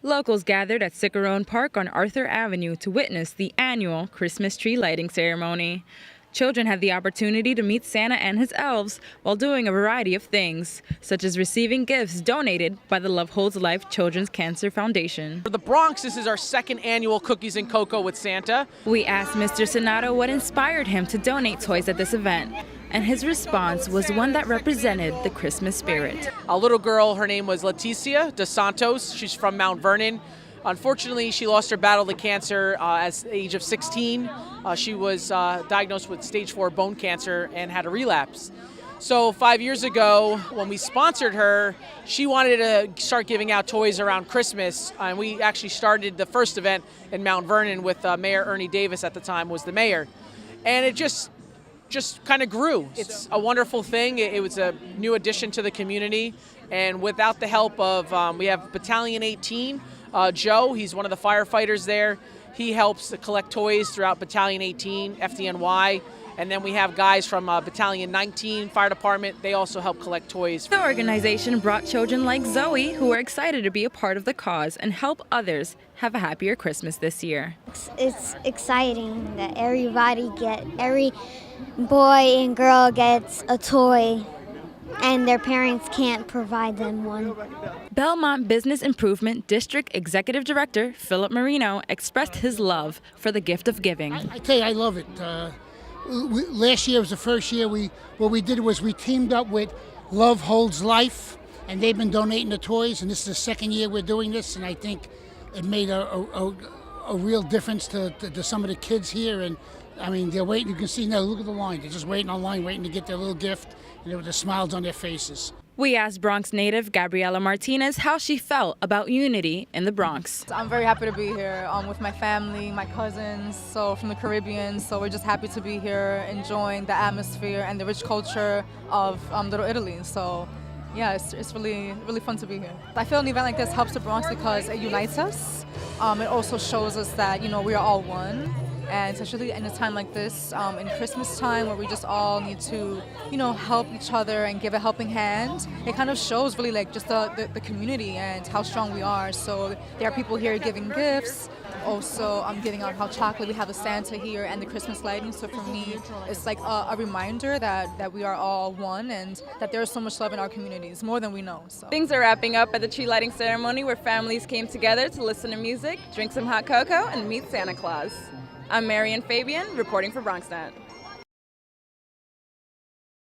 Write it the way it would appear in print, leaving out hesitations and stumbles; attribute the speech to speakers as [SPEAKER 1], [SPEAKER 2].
[SPEAKER 1] Locals gathered at Ciccarone Park on Arthur Avenue to witness the annual Christmas tree lighting ceremony. Children had the opportunity to meet Santa and his elves while doing a variety of things, such as receiving gifts donated by the Love Holds Life Children's Cancer Foundation.
[SPEAKER 2] For the Bronx, this is our second annual Cookies and Cocoa with Santa.
[SPEAKER 1] We asked Mr. Senato what inspired him to donate toys at this event, and his response was one that represented the Christmas spirit.
[SPEAKER 2] A little girl, her name was Leticia dos Santos. She's from Mount Vernon. Unfortunately, she lost her battle to cancer at the age of 16. She was diagnosed with stage 4 bone cancer and had a relapse. So 5 years ago, when we sponsored her, she wanted to start giving out toys around Christmas. And we actually started the first event in Mount Vernon with Mayor Ernie Davis at the time was the mayor. And it just kind of grew. It's a wonderful thing. It was a new addition to the community. And without the help of, we have Battalion 18, Joe, he's one of the firefighters there. He helps collect toys throughout Battalion 18, FDNY. And then we have guys from Battalion 19 Fire Department. They also help collect toys.
[SPEAKER 1] The organization brought children like Zoey, who are excited to be a part of the cause and help others have a happier Christmas this year.
[SPEAKER 3] It's exciting that every boy and girl gets a toy and their parents can't provide them one.
[SPEAKER 1] Belmont Business Improvement District Executive Director Philip Marino expressed his love for the gift of giving.
[SPEAKER 4] I tell you, I love it. Last year was the first year what we did was we teamed up with Love Holds Life, and they've been donating the toys, and this is the second year we're doing this, and I think it made a real difference to some of the kids here. And I mean, they're waiting. You can see now, look at the line. They're just waiting online, waiting to get their little gift, and with the smiles on their faces.
[SPEAKER 1] We asked Bronx native Gabriela Martinez how she felt about unity in the Bronx.
[SPEAKER 5] I'm very happy to be here with my family, my cousins, so from the Caribbean. So we're just happy to be here, enjoying the atmosphere and the rich culture of Little Italy. So yeah, it's really fun to be here. I feel an event like this helps the Bronx because it unites us. It also shows us that, we are all one. And especially in a time like this, in Christmas time, where we just all need to, help each other and give a helping hand, it kind of shows really like just the community and how strong we are. So there are people here giving gifts. Also, I'm giving out hot chocolate. We have the Santa here and the Christmas lighting. So for me, it's like a reminder that we are all one and that there is so much love in our communities, more than we know. So.
[SPEAKER 1] Things are wrapping up at the tree lighting ceremony where families came together to listen to music, drink some hot cocoa, and meet Santa Claus. I'm Marian Fabian, reporting for BronxNet.